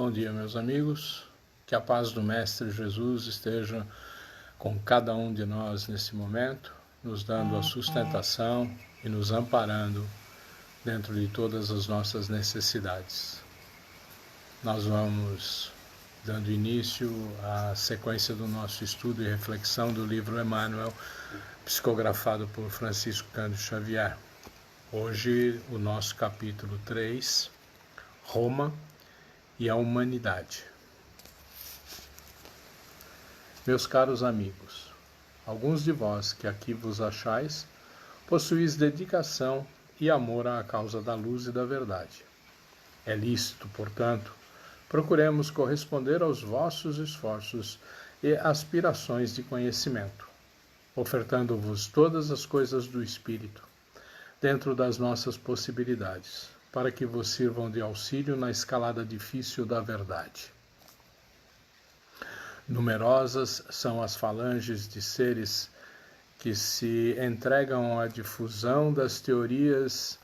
Bom dia, meus amigos. Que a paz do Mestre Jesus esteja com cada um de nós nesse momento, nos dando a sustentação e nos amparando dentro de todas as nossas necessidades. Nós vamos dando início à sequência do nosso estudo e reflexão do livro Emmanuel, psicografado por Francisco Cândido Xavier. Hoje, o nosso capítulo 3, Roma e a Humanidade. Meus caros amigos, alguns de vós que aqui vos achais, possuís dedicação e amor à causa da luz e da verdade. É lícito, portanto, procuremos corresponder aos vossos esforços e aspirações de conhecimento, ofertando-vos todas as coisas do Espírito, dentro das nossas possibilidades, para que vos sirvam de auxílio na escalada difícil da verdade. Numerosas são as falanges de seres que se entregam à difusão das teorias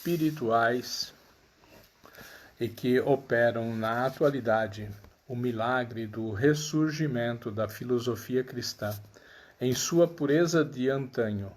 espirituais e que operam na atualidade o milagre do ressurgimento da filosofia cristã em sua pureza de antanho.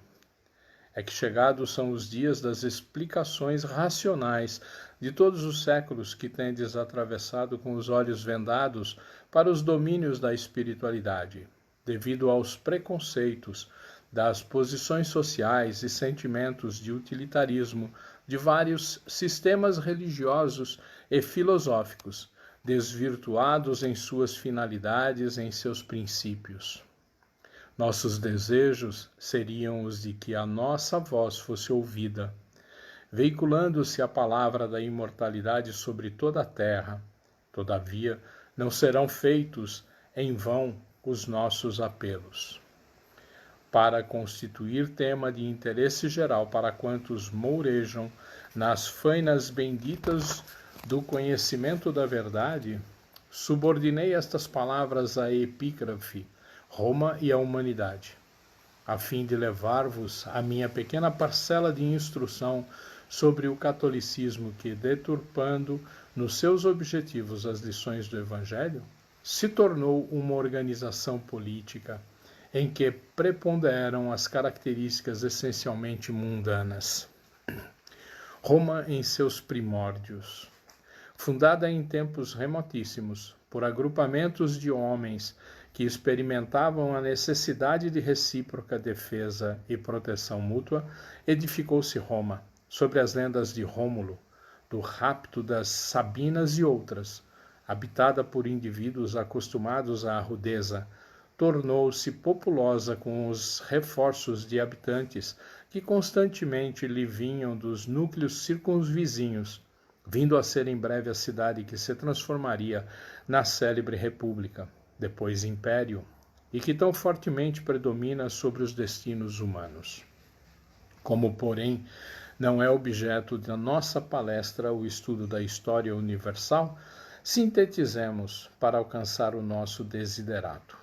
É que chegados são os dias das explicações racionais de todos os séculos que tendes atravessado com os olhos vendados para os domínios da espiritualidade, devido aos preconceitos das posições sociais e sentimentos de utilitarismo de vários sistemas religiosos e filosóficos, desvirtuados em suas finalidades e em seus princípios. Nossos desejos seriam os de que a nossa voz fosse ouvida, veiculando-se a palavra da imortalidade sobre toda a terra. Todavia, não serão feitos em vão os nossos apelos. Para constituir tema de interesse geral para quantos mourejam nas fainas benditas do conhecimento da verdade, subordinei estas palavras à epígrafe, Roma e a Humanidade, a fim de levar-vos a minha pequena parcela de instrução sobre o catolicismo que, deturpando nos seus objetivos as lições do Evangelho, se tornou uma organização política em que preponderam as características essencialmente mundanas. Roma em seus primórdios. Fundada em tempos remotíssimos por agrupamentos de homens que experimentavam a necessidade de recíproca defesa e proteção mútua, edificou-se Roma, sobre as lendas de Rômulo, do rapto das Sabinas e outras, habitada por indivíduos acostumados à rudeza, tornou-se populosa com os reforços de habitantes que constantemente lhe vinham dos núcleos circunvizinhos, vindo a ser em breve a cidade que se transformaria na célebre república, depois império, e que tão fortemente predomina sobre os destinos humanos. Como, porém, não é objeto da nossa palestra o estudo da história universal, sintetizemos para alcançar o nosso desiderato.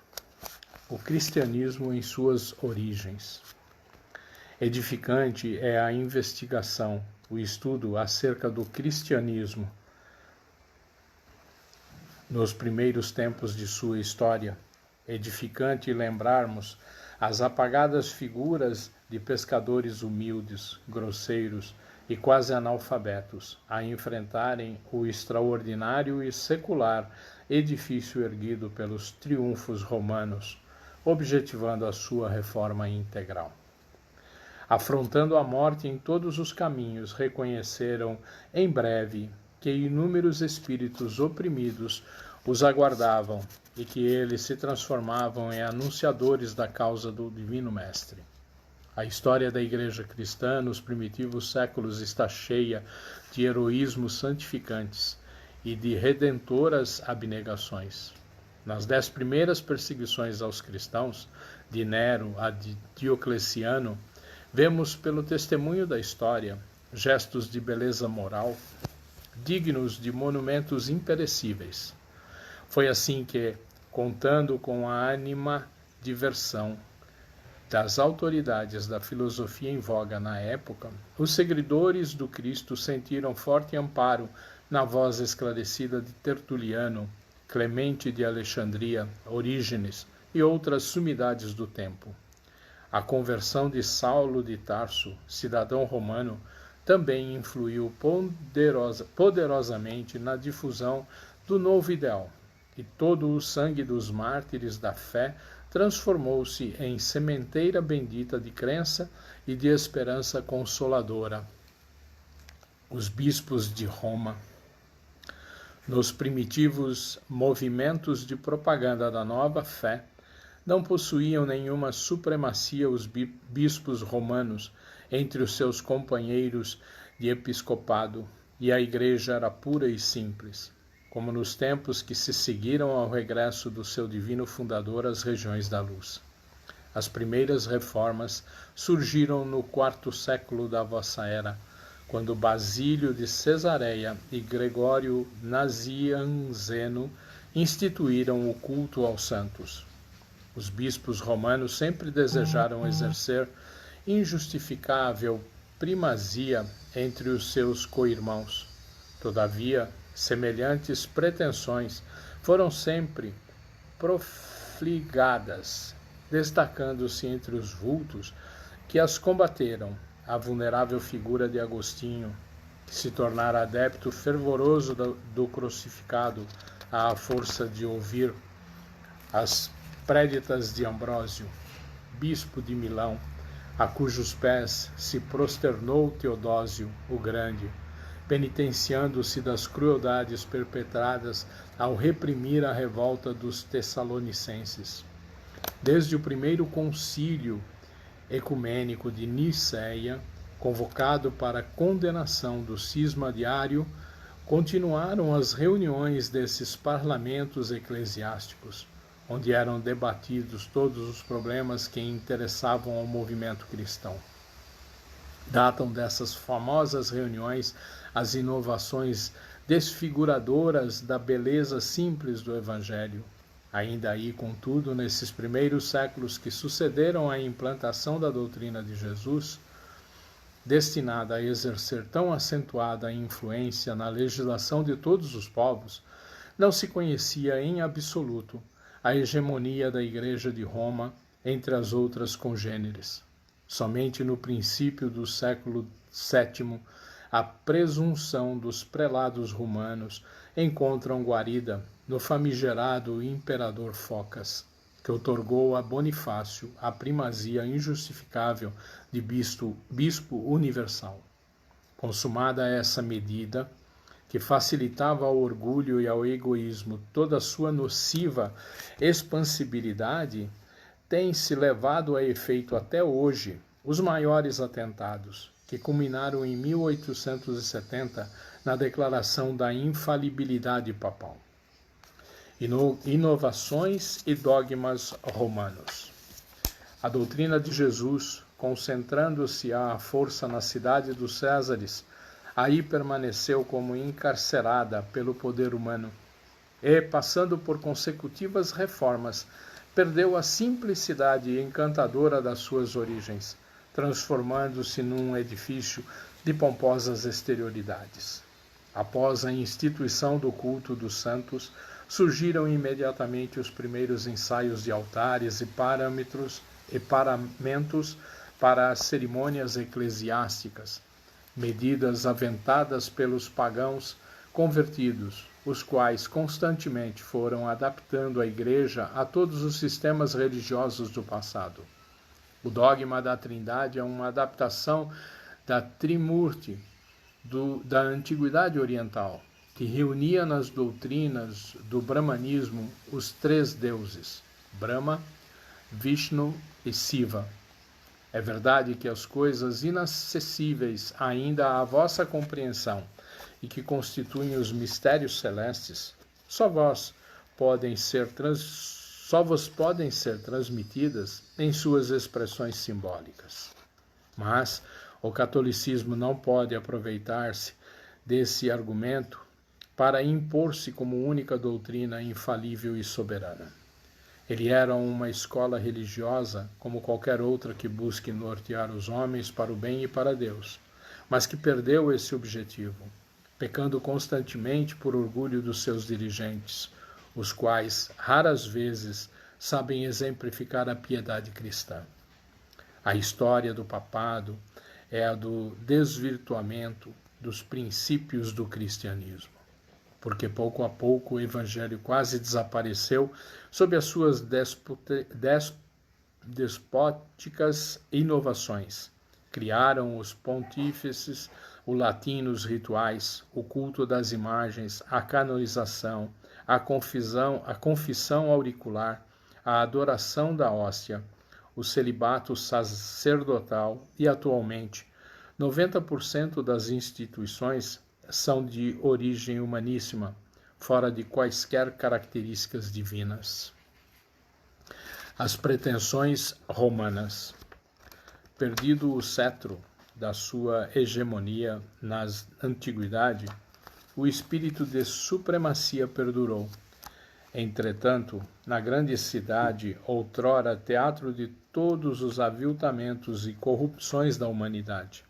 O cristianismo em suas origens. Edificante é a investigação, o estudo acerca do cristianismo nos primeiros tempos de sua história. Edificante lembrarmos as apagadas figuras de pescadores humildes, grosseiros e quase analfabetos a enfrentarem o extraordinário e secular edifício erguido pelos triunfos romanos, objetivando a sua reforma integral. Afrontando a morte em todos os caminhos, reconheceram em breve que inúmeros espíritos oprimidos os aguardavam e que eles se transformavam em anunciadores da causa do Divino Mestre. A história da Igreja cristã nos primitivos séculos está cheia de heroísmos santificantes e de redentoras abnegações. Nas 10 primeiras perseguições aos cristãos, de Nero a de Diocleciano, vemos pelo testemunho da história gestos de beleza moral, dignos de monumentos imperecíveis. Foi assim que, contando com a animadversão das autoridades da filosofia em voga na época, os seguidores do Cristo sentiram forte amparo na voz esclarecida de Tertuliano, Clemente de Alexandria, Orígenes e outras sumidades do tempo. A conversão de Saulo de Tarso, cidadão romano, também influiu poderosamente na difusão do novo ideal, e todo o sangue dos mártires da fé transformou-se em sementeira bendita de crença e de esperança consoladora. Os bispos de Roma. Nos primitivos movimentos de propaganda da nova fé, não possuíam nenhuma supremacia os bispos romanos entre os seus companheiros de episcopado, e a igreja era pura e simples, como nos tempos que se seguiram ao regresso do seu divino fundador às regiões da luz. As primeiras reformas surgiram no quarto século da vossa era, quando Basílio de Cesareia e Gregório Nazianzeno instituíram o culto aos santos. Os bispos romanos sempre desejaram exercer injustificável primazia entre os seus co-irmãos. Todavia, semelhantes pretensões foram sempre profligadas, destacando-se entre os vultos que as combateram a vulnerável figura de Agostinho, que se tornara adepto fervoroso do crucificado à força de ouvir as préditas de Ambrósio, bispo de Milão, a cujos pés se prosternou Teodósio o Grande, penitenciando-se das crueldades perpetradas ao reprimir a revolta dos tessalonicenses. Desde o primeiro concílio ecumênico de Nicéia, convocado para a condenação do cisma de Ário, continuaram as reuniões desses parlamentos eclesiásticos, onde eram debatidos todos os problemas que interessavam ao movimento cristão. Datam dessas famosas reuniões as inovações desfiguradoras da beleza simples do Evangelho. Ainda aí, contudo, nesses primeiros séculos que sucederam à implantação da doutrina de Jesus, destinada a exercer tão acentuada influência na legislação de todos os povos, não se conhecia em absoluto a hegemonia da Igreja de Roma entre as outras congêneres. Somente no princípio do século VII, a presunção dos prelados romanos encontram guarida no famigerado imperador Focas, que outorgou a Bonifácio a primazia injustificável de bispo universal. Consumada essa medida, que facilitava ao orgulho e ao egoísmo toda a sua nociva expansibilidade, tem-se levado a efeito até hoje os maiores atentados, que culminaram em 1870 na declaração da infalibilidade papal. Inovações e dogmas romanos. A doutrina de Jesus, concentrando-se à força na cidade dos Césares, aí permaneceu como encarcerada pelo poder humano e, passando por consecutivas reformas, perdeu a simplicidade encantadora das suas origens, transformando-se num edifício de pomposas exterioridades. Após a instituição do culto dos santos, surgiram imediatamente os primeiros ensaios de altares e paramentos para as cerimônias eclesiásticas, medidas aventadas pelos pagãos convertidos, os quais constantemente foram adaptando a Igreja a todos os sistemas religiosos do passado. O dogma da Trindade é uma adaptação da Trimurti, da Antiguidade Oriental, que reunia nas doutrinas do brahmanismo os três deuses, Brahma, Vishnu e Shiva. É verdade que as coisas inacessíveis ainda à vossa compreensão e que constituem os mistérios celestes, só vos podem ser transmitidas em suas expressões simbólicas. Mas o catolicismo não pode aproveitar-se desse argumento para impor-se como única doutrina infalível e soberana. Ele era uma escola religiosa como qualquer outra que busque nortear os homens para o bem e para Deus, mas que perdeu esse objetivo, pecando constantemente por orgulho dos seus dirigentes, os quais, raras vezes, sabem exemplificar a piedade cristã. A história do papado é a do desvirtuamento dos princípios do cristianismo, porque pouco a pouco o evangelho quase desapareceu sob as suas despóticas inovações. Criaram os pontífices, o latim nos rituais, o culto das imagens, a canonização, a confissão auricular, a adoração da hóstia, o celibato sacerdotal e, atualmente, 90% das instituições são de origem humaníssima, fora de quaisquer características divinas. As pretensões romanas. Perdido o cetro da sua hegemonia na antiguidade, o espírito de supremacia perdurou. Entretanto, na grande cidade, outrora teatro de todos os aviltamentos e corrupções da humanidade,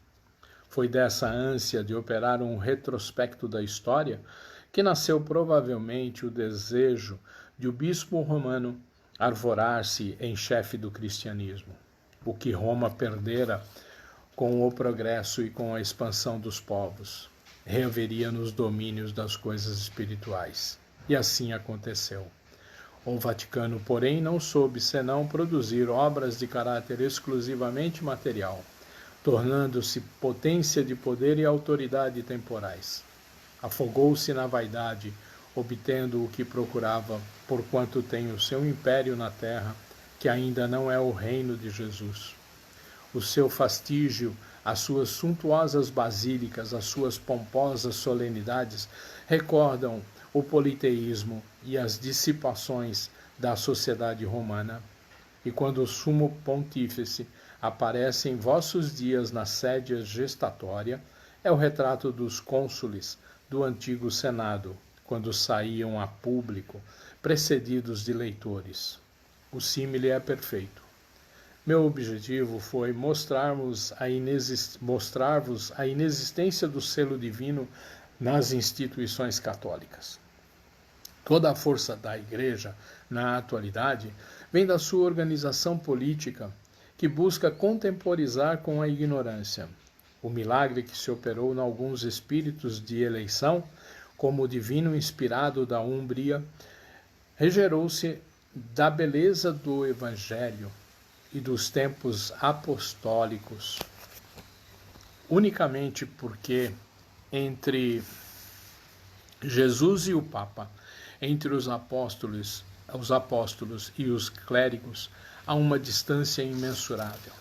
foi dessa ânsia de operar um retrospecto da história que nasceu provavelmente o desejo de o bispo romano arvorar-se em chefe do cristianismo, o que Roma perdera com o progresso e com a expansão dos povos. Reaveria nos domínios das coisas espirituais. E assim aconteceu. O Vaticano, porém, não soube senão produzir obras de caráter exclusivamente material, tornando-se potência de poder e autoridade temporais. Afogou-se na vaidade, obtendo o que procurava, porquanto tem o seu império na terra, que ainda não é o reino de Jesus. O seu fastígio, as suas suntuosas basílicas, as suas pomposas solenidades recordam o politeísmo e as dissipações da sociedade romana. E quando o sumo pontífice aparece em vossos dias na sede gestatória, é o retrato dos cônsules do antigo Senado, quando saíam a público, precedidos de leitores. O símile é perfeito. Meu objetivo foi mostrar-vos a inexistência do selo divino nas instituições católicas. Toda a força da Igreja, na atualidade, vem da sua organização política, que busca contemporizar com a ignorância. O milagre que se operou em alguns espíritos de eleição, como o divino inspirado da Umbria, regerou-se da beleza do Evangelho e dos tempos apostólicos, unicamente porque entre Jesus e o Papa, entre os apóstolos e os clérigos, há uma distância imensurável.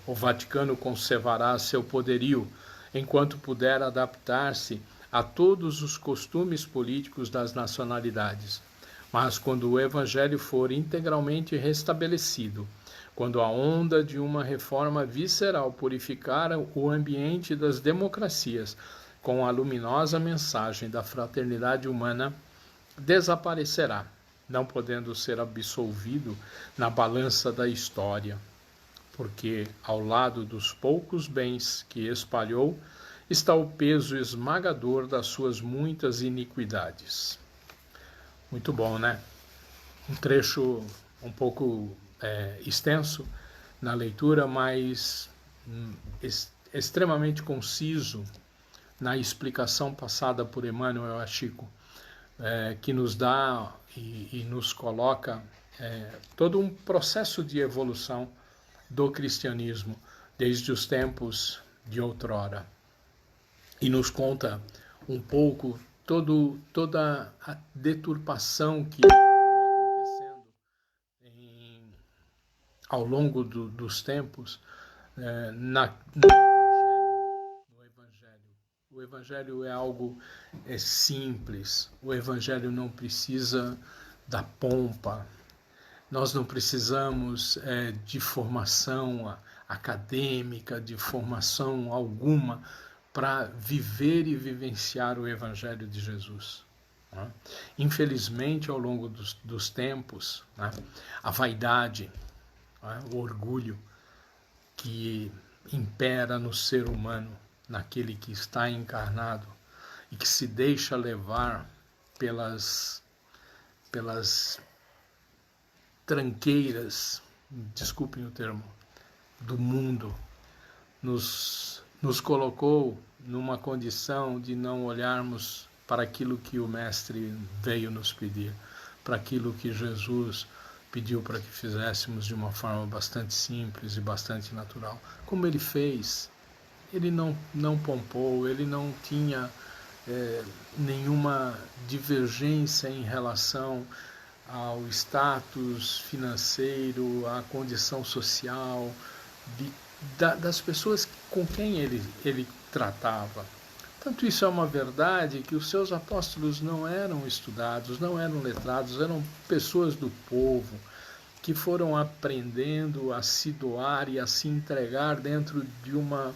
O Vaticano conservará seu poderio enquanto puder adaptar-se a todos os costumes políticos das nacionalidades. Mas quando o Evangelho for integralmente restabelecido, quando a onda de uma reforma visceral purificar o ambiente das democracias com a luminosa mensagem da fraternidade humana, desaparecerá, não podendo ser absolvido na balança da história, porque ao lado dos poucos bens que espalhou está o peso esmagador das suas muitas iniquidades. Muito bom, né? Um trecho um pouco extenso na leitura, mas extremamente conciso na explicação passada por Emmanuel Achiko, que nos dá e nos coloca todo um processo de evolução do cristianismo desde os tempos de outrora. E nos conta um pouco toda a deturpação que ao longo dos tempos no Evangelho. O Evangelho é algo simples, o Evangelho não precisa da pompa, nós não precisamos de formação acadêmica, de formação alguma para viver e vivenciar o Evangelho de Jesus. Infelizmente, ao longo dos tempos, a vaidade, o orgulho que impera no ser humano, naquele que está encarnado, e que se deixa levar pelas tranqueiras, desculpem o termo, do mundo, nos colocou numa condição de não olharmos para aquilo que o Mestre veio nos pedir, para aquilo que Jesus pediu para que fizéssemos de uma forma bastante simples e bastante natural. Como ele fez, ele não pompou, ele não tinha nenhuma divergência em relação ao status financeiro, à condição social das pessoas com quem ele tratava. Tanto isso é uma verdade que os seus apóstolos não eram estudados, não eram letrados, eram pessoas do povo que foram aprendendo a se doar e a se entregar dentro de uma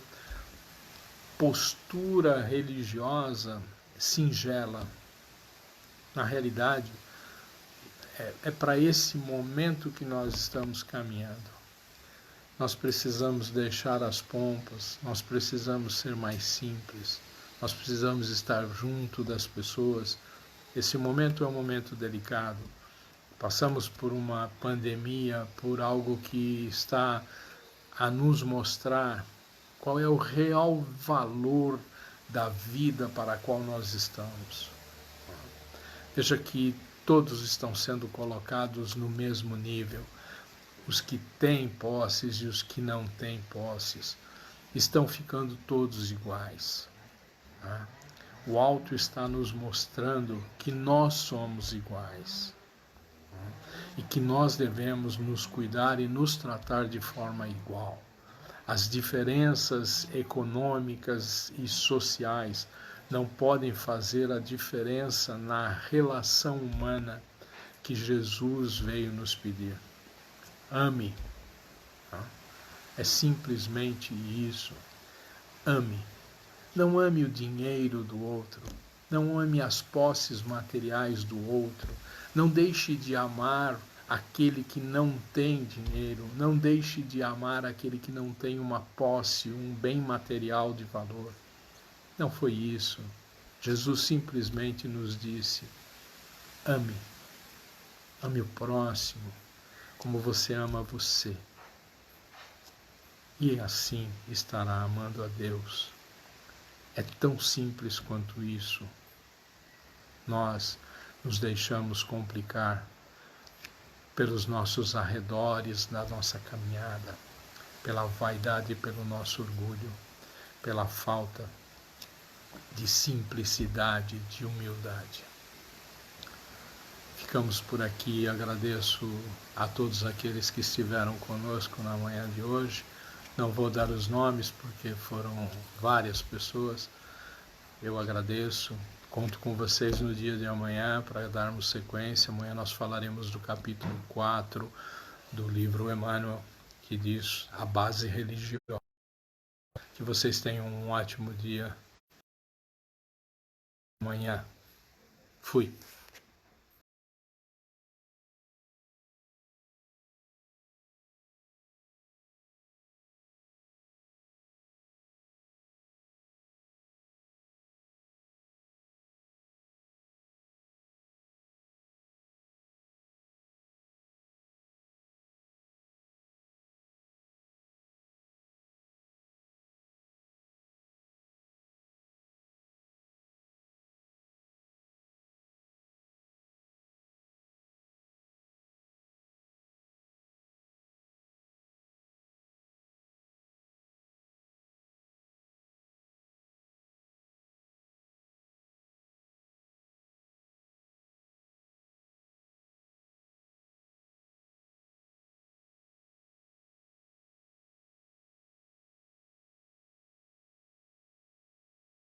postura religiosa singela. Na realidade, é para esse momento que nós estamos caminhando. Nós precisamos deixar as pompas, nós precisamos ser mais simples, nós precisamos estar junto das pessoas. Esse momento é um momento delicado. Passamos por uma pandemia, por algo que está a nos mostrar qual é o real valor da vida para a qual nós estamos. Veja que todos estão sendo colocados no mesmo nível. Os que têm posses e os que não têm posses estão ficando todos iguais. O alto está nos mostrando que nós somos iguais e que nós devemos nos cuidar e nos tratar de forma igual. As diferenças econômicas e sociais não podem fazer a diferença na relação humana que Jesus veio nos pedir. Ame. É simplesmente isso. Ame. Não ame o dinheiro do outro. Não ame as posses materiais do outro. Não deixe de amar aquele que não tem dinheiro. Não deixe de amar aquele que não tem uma posse, um bem material de valor. Não foi isso. Jesus simplesmente nos disse: ame. Ame o próximo como você ama você. E assim estará amando a Deus. É tão simples quanto isso. Nós nos deixamos complicar pelos nossos arredores da nossa caminhada, pela vaidade e pelo nosso orgulho, pela falta de simplicidade, de humildade. Ficamos por aqui. Agradeço a todos aqueles que estiveram conosco na manhã de hoje. Não vou dar os nomes porque foram várias pessoas. Eu agradeço. Conto com vocês no dia de amanhã para darmos sequência. Amanhã nós falaremos do capítulo 4 do livro Emmanuel, que diz a base religiosa. Que vocês tenham um ótimo dia. Amanhã. Fui.